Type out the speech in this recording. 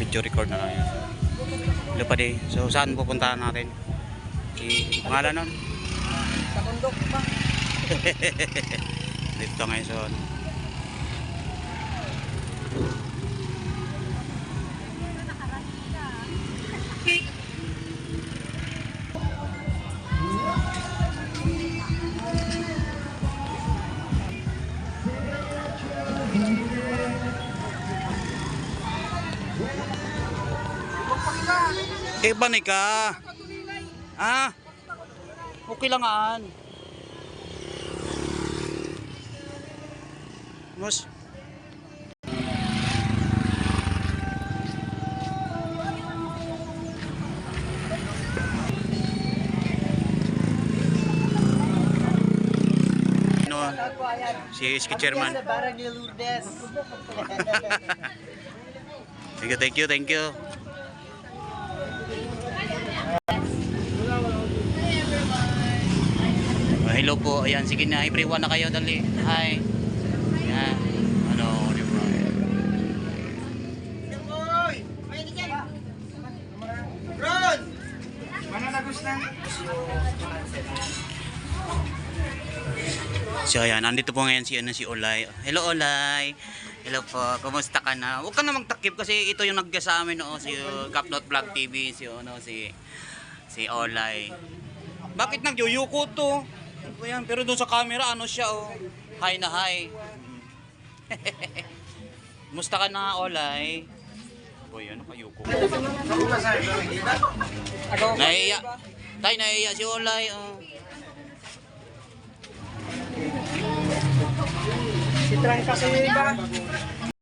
Video record na lang yun. Hello pa di. So saan pupuntahan natin? Pangalan nun? Sa bundok ba? Dito ngayon so ano. Ba ni ka? Ah? Okay lang aan. Mas si Chairman. Thank you. Hello po, ayan, sige na, everyone na kayo, dali. Hi. Ayan, ano, di ba? Ron! Mana nagus na? So ayan, andito po ngayon si Olay. Hello Olay. Hello po, kumusta ka na? Huwag ka na magtakip kasi ito yung nagga sa amin, no? Si Capnot Vlog TV, si Olay. Bakit nagyuyuko to? Ayan, pero doon sa camera, ano siya, oh. Hi na hi. Kumusta ka na, Olay? Boy, ano kayuko? Naiiya. Tay, naiiya si Olay, oh. Si Trang kasi ba?